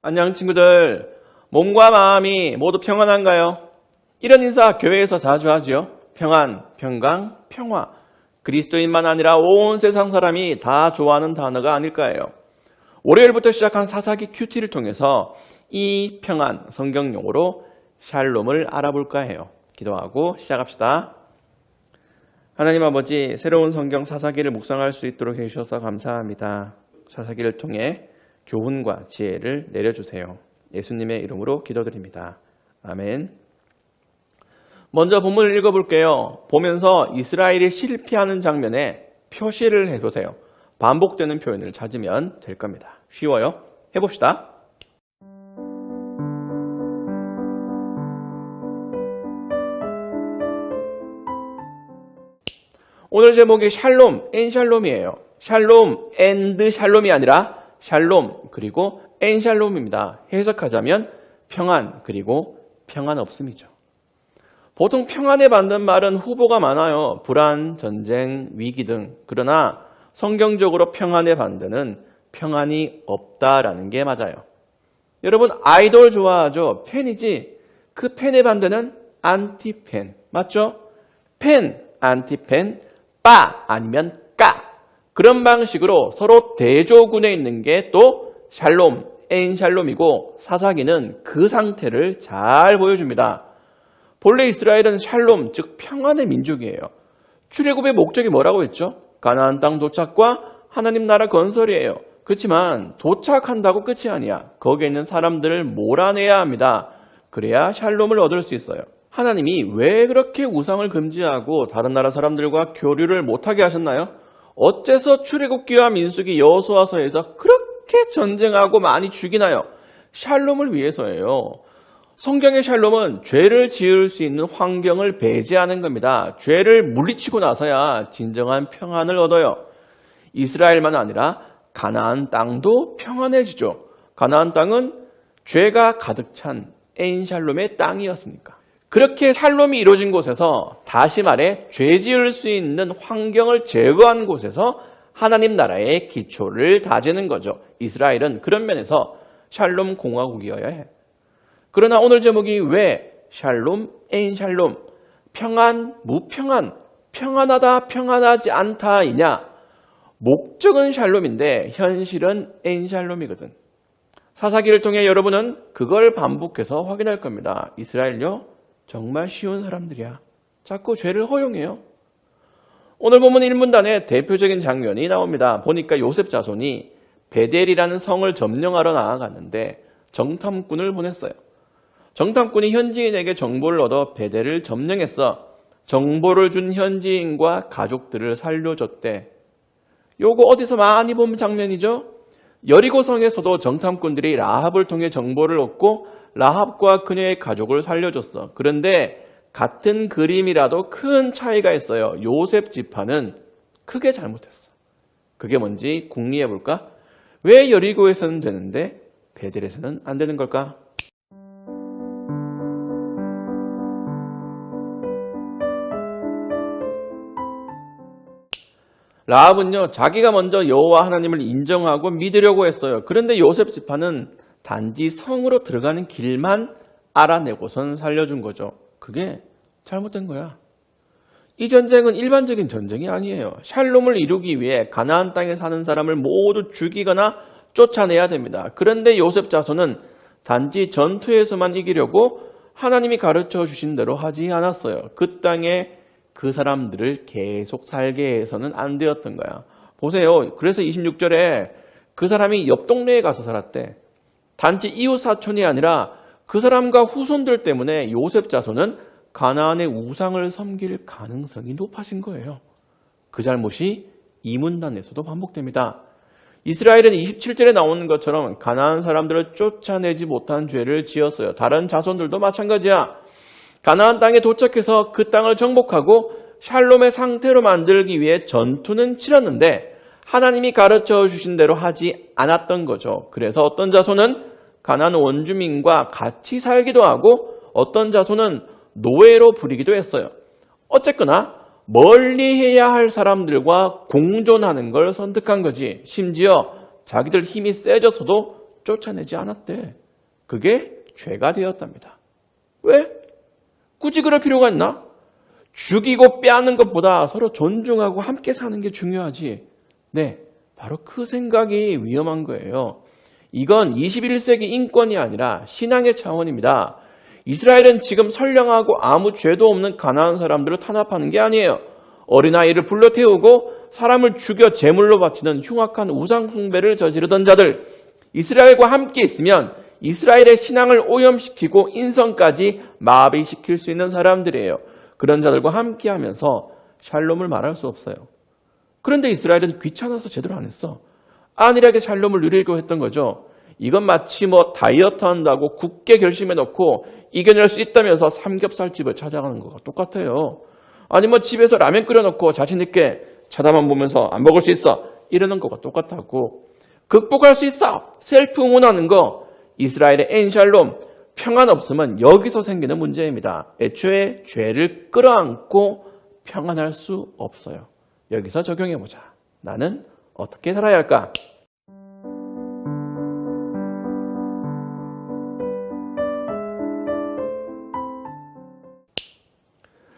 안녕 친구들. 몸과 마음이 모두 평안한가요? 이런 인사 교회에서 자주 하지요. 평안, 평강, 평화. 그리스도인만 아니라 온 세상 사람이 다 좋아하는 단어가 아닐까요? 월요일부터 시작한 사사기 큐티를 통해서 이 평안 성경 용어로 샬롬을 알아볼까 해요. 기도하고 시작합시다. 하나님 아버지, 새로운 성경 사사기를 묵상할 수 있도록 해주셔서 감사합니다. 사사기를 통해 교훈과 지혜를 내려주세요. 예수님의 이름으로 기도드립니다. 아멘. 먼저 본문을 읽어볼게요. 보면서 이스라엘이 실패하는 장면에 표시를 해보세요. 반복되는 표현을 찾으면 될 겁니다. 쉬워요. 해봅시다. 오늘 제목이 샬롬, 엔샬롬이에요. 샬롬, 앤드 샬롬이 아니라 샬롬, 그리고 엔샬롬입니다. 해석하자면 평안, 그리고 평안 없음이죠. 보통 평안에 받는 말은 후보가 많아요. 불안, 전쟁, 위기 등. 그러나 성경적으로 평안에 받는 평안이 없다라는 게 맞아요. 여러분 아이돌 좋아하죠? 팬이지? 그 팬에 반대는 안티팬. 맞죠? 팬, 안티팬, 빠 아니면 까. 그런 방식으로 서로 대조군에 있는 게 또 샬롬, 엔샬롬이고 사사기는 그 상태를 잘 보여줍니다. 본래 이스라엘은 샬롬, 즉 평안의 민족이에요. 출애굽의 목적이 뭐라고 했죠? 가나안 땅 도착과 하나님 나라 건설이에요. 그렇지만 도착한다고 끝이 아니야. 거기에 있는 사람들을 몰아내야 합니다. 그래야 샬롬을 얻을 수 있어요. 하나님이 왜 그렇게 우상을 금지하고 다른 나라 사람들과 교류를 못하게 하셨나요? 어째서 출애굽기와 민수기 여호수아서에서 그렇게 전쟁하고 많이 죽이나요? 샬롬을 위해서예요. 성경의 샬롬은 죄를 지을 수 있는 환경을 배제하는 겁니다. 죄를 물리치고 나서야 진정한 평안을 얻어요. 이스라엘만 아니라 가나안 땅도 평안해지죠. 가나안 땅은 죄가 가득 찬 엔샬롬의 땅이었으니까. 그렇게 샬롬이 이루어진 곳에서, 다시 말해 죄 지을 수 있는 환경을 제거한 곳에서 하나님 나라의 기초를 다지는 거죠. 이스라엘은 그런 면에서 샬롬 공화국이어야 해. 그러나 오늘 제목이 왜 샬롬, 엔샬롬, 평안, 무평안, 평안하다, 평안하지 않다이냐? 목적은 샬롬인데 현실은 엔샬롬이거든. 사사기를 통해 여러분은 그걸 반복해서 확인할 겁니다. 이스라엘요? 정말 쉬운 사람들이야. 자꾸 죄를 허용해요. 오늘 본문 1문단에 대표적인 장면이 나옵니다. 보니까 요셉 자손이 베델이라는 성을 점령하러 나아갔는데 정탐꾼을 보냈어요. 정탐꾼이 현지인에게 정보를 얻어 베델을 점령했어. 정보를 준 현지인과 가족들을 살려줬대. 요거 어디서 많이 본 장면이죠? 여리고성에서도 정탐꾼들이 라합을 통해 정보를 얻고 라합과 그녀의 가족을 살려줬어. 그런데 같은 그림이라도 큰 차이가 있어요. 요셉 지파는 크게 잘못했어. 그게 뭔지 궁리해 볼까? 왜 여리고에서는 되는데 베델에서는 안 되는 걸까? 라합은요, 자기가 먼저 여호와 하나님을 인정하고 믿으려고 했어요. 그런데 요셉 지파는 단지 성으로 들어가는 길만 알아내고선 살려준 거죠. 그게 잘못된 거야. 이 전쟁은 일반적인 전쟁이 아니에요. 샬롬을 이루기 위해 가나안 땅에 사는 사람을 모두 죽이거나 쫓아내야 됩니다. 그런데 요셉 자손은 단지 전투에서만 이기려고 하나님이 가르쳐 주신 대로 하지 않았어요. 그 땅에 그 사람들을 계속 살게 해서는 안 되었던 거야. 보세요. 그래서 26절에 그 사람이 옆 동네에 가서 살았대. 단지 이웃 사촌이 아니라 그 사람과 후손들 때문에 요셉 자손은 가나안의 우상을 섬길 가능성이 높아진 거예요. 그 잘못이 이 문단에서도 반복됩니다. 이스라엘은 27절에 나오는 것처럼 가나안 사람들을 쫓아내지 못한 죄를 지었어요. 다른 자손들도 마찬가지야. 가나안 땅에 도착해서 그 땅을 정복하고 샬롬의 상태로 만들기 위해 전투는 치렀는데 하나님이 가르쳐 주신 대로 하지 않았던 거죠. 그래서 어떤 자손은 가나안 원주민과 같이 살기도 하고 어떤 자손은 노예로 부리기도 했어요. 어쨌거나 멀리해야 할 사람들과 공존하는 걸 선택한 거지. 심지어 자기들 힘이 세져서도 쫓아내지 않았대. 그게 죄가 되었답니다. 왜? 굳이 그럴 필요가 있나? 죽이고 빼앗는 것보다 서로 존중하고 함께 사는 게 중요하지. 네, 바로 그 생각이 위험한 거예요. 이건 21세기 인권이 아니라 신앙의 차원입니다. 이스라엘은 지금 선량하고 아무 죄도 없는 가나안 사람들을 탄압하는 게 아니에요. 어린아이를 불러 태우고 사람을 죽여 제물로 바치는 흉악한 우상 숭배를 저지르던 자들, 이스라엘과 함께 있으면 이스라엘의 신앙을 오염시키고 인성까지 마비시킬 수 있는 사람들이에요. 그런 자들과 함께하면서 샬롬을 말할 수 없어요. 그런데 이스라엘은 귀찮아서 제대로 안 했어. 안일하게 샬롬을 누리려고 했던 거죠. 이건 마치 다이어트 한다고 굳게 결심해놓고 이겨낼 수 있다면서 삼겹살집을 찾아가는 거가 똑같아요. 아니 집에서 라면 끓여놓고 자신 있게 쳐다만 보면서 안 먹을 수 있어 이러는 거가 똑같다고. 극복할 수 있어 셀프 응원하는 거. 이스라엘의 엔샬롬, 평안 없으면 여기서 생기는 문제입니다. 애초에 죄를 끌어안고 평안할 수 없어요. 여기서 적용해보자. 나는 어떻게 살아야 할까?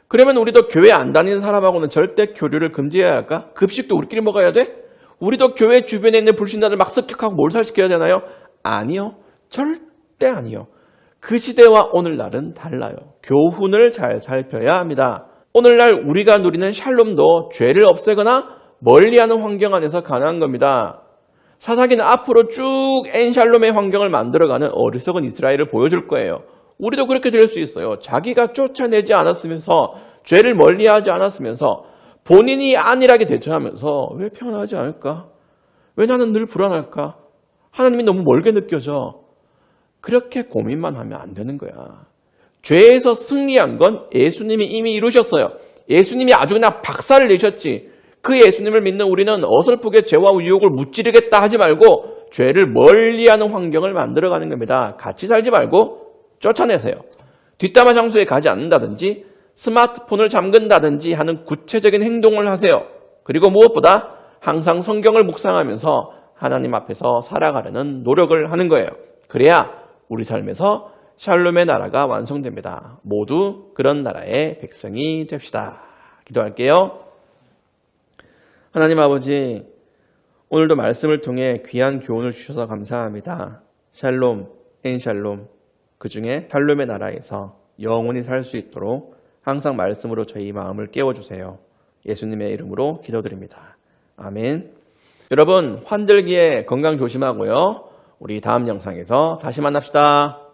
그러면 우리도 교회 안 다니는 사람하고는 절대 교류를 금지해야 할까? 급식도 우리끼리 먹어야 돼? 우리도 교회 주변에 있는 불신자들 막 습격하고 몰살시켜야 되나요? 아니요. 절대 아니요. 그 시대와 오늘날은 달라요. 교훈을 잘 살펴야 합니다. 오늘날 우리가 누리는 샬롬도 죄를 없애거나 멀리하는 환경 안에서 가능한 겁니다. 사사기는 앞으로 쭉 엔샬롬의 환경을 만들어가는 어리석은 이스라엘을 보여줄 거예요. 우리도 그렇게 될 수 있어요. 자기가 쫓아내지 않았으면서 죄를 멀리하지 않았으면서 본인이 안일하게 대처하면서 왜 평안하지 않을까? 왜 나는 늘 불안할까? 하나님이 너무 멀게 느껴져. 그렇게 고민만 하면 안 되는 거야. 죄에서 승리한 건 예수님이 이미 이루셨어요. 예수님이 아주 그냥 박살을 내셨지. 그 예수님을 믿는 우리는 어설프게 죄와 유혹을 무찌르겠다 하지 말고 죄를 멀리하는 환경을 만들어가는 겁니다. 같이 살지 말고 쫓아내세요. 뒷담화 장소에 가지 않는다든지 스마트폰을 잠근다든지 하는 구체적인 행동을 하세요. 그리고 무엇보다 항상 성경을 묵상하면서 하나님 앞에서 살아가려는 노력을 하는 거예요. 그래야 우리 삶에서 샬롬의 나라가 완성됩니다. 모두 그런 나라의 백성이 됩시다. 기도할게요. 하나님 아버지, 오늘도 말씀을 통해 귀한 교훈을 주셔서 감사합니다. 샬롬, 엔샬롬, 그 중에 샬롬의 나라에서 영원히 살 수 있도록 항상 말씀으로 저희 마음을 깨워주세요. 예수님의 이름으로 기도드립니다. 아멘. 여러분, 환절기에 건강 조심하고요. 우리 다음 영상에서 다시 만납시다.